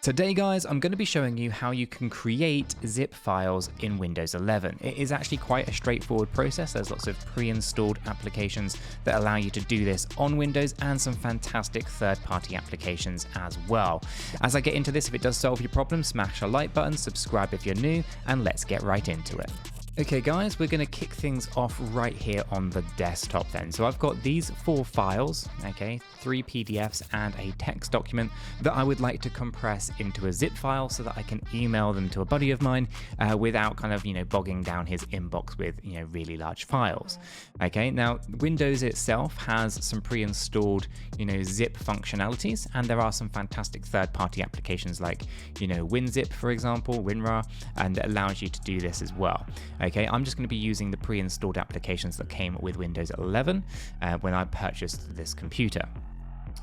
Today guys, I'm going to be showing you how you can create zip files in Windows 11. It is actually quite a straightforward process. There's lots of pre-installed applications that allow you to do this on Windows and some fantastic third-party applications as well. As I get into this, if it does solve your problem, smash a like button, subscribe if you're new, and let's get right into it. Okay guys, we're going to kick things off right here on the desktop then. So I've got these 4 files, okay, 3 PDFs and a text document that I would like to compress into a zip file so that I can email them to a buddy of mine without kind of, bogging down his inbox with, really large files. Okay, now Windows itself has some pre-installed, zip functionalities, and there are some fantastic third-party applications like, WinZip, for example, WinRAR, and it allows you to do this as well. Okay, I'm just going to be using the pre-installed applications that came with Windows 11 when I purchased this computer.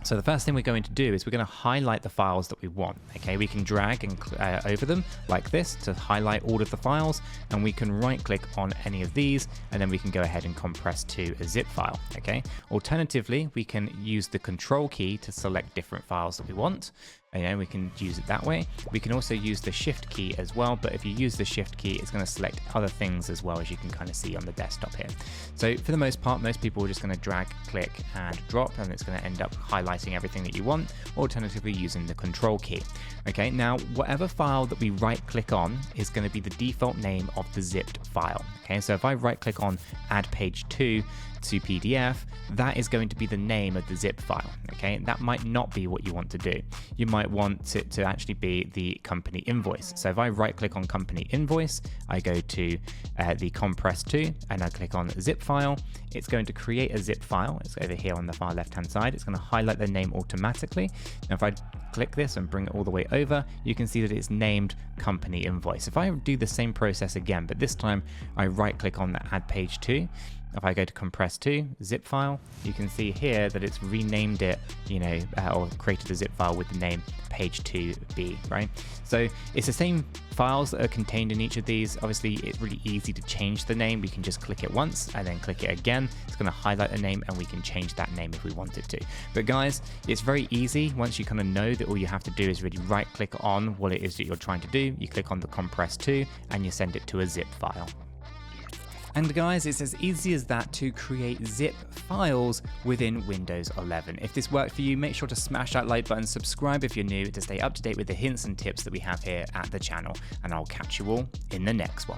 So the first thing we're going to do is we're going to highlight the files that we want. Okay, we can drag and over them like this to highlight all of the files, and we can right click on any of these and then we can go ahead and compress to a zip file. Okay, alternatively, we can use the Ctrl key to select different files that we want. We can use it that way. We can also use the Shift key as well, but if you use the Shift key, it's going to select other things as well, as you can kind of see on the desktop here. So for the most part, most people are just going to drag, click, and drop, and it's going to end up highlighting everything that you want, alternatively using the Control key. Okay, now whatever file that we right click on is going to be the default name of the zipped file. Okay, so if I right click on Add Page to PDF, that is going to be the name of the zip file. Okay, that might not be what you want to do. You might want it to actually be the company invoice. So if I right click on company invoice, I go to the compress to, and I click on zip file, it's going to create a zip file. It's over here on the far left hand side. It's going to highlight the name automatically. Now if I click this and bring it all the way over, you can see that it's named company invoice. If I do the same process again, but this time I right click on the add page to, if I go to compress to zip file, you can see here that it's renamed it, or created a zip file with the name page2b, right? So it's the same files that are contained in each of these. Obviously, it's really easy to change the name. We can just click it once and then click it again. It's going to highlight the name and we can change that name if we wanted to. But guys, it's very easy. Once you kind of know that all you have to do is really right click on what it is that you're trying to do. You click on the compress to and you send it to a zip file. And guys, it's as easy as that to create zip files within Windows 11. If this worked for you, make sure to smash that like button, subscribe if you're new to stay up to date with the hints and tips that we have here at the channel, and I'll catch you all in the next one.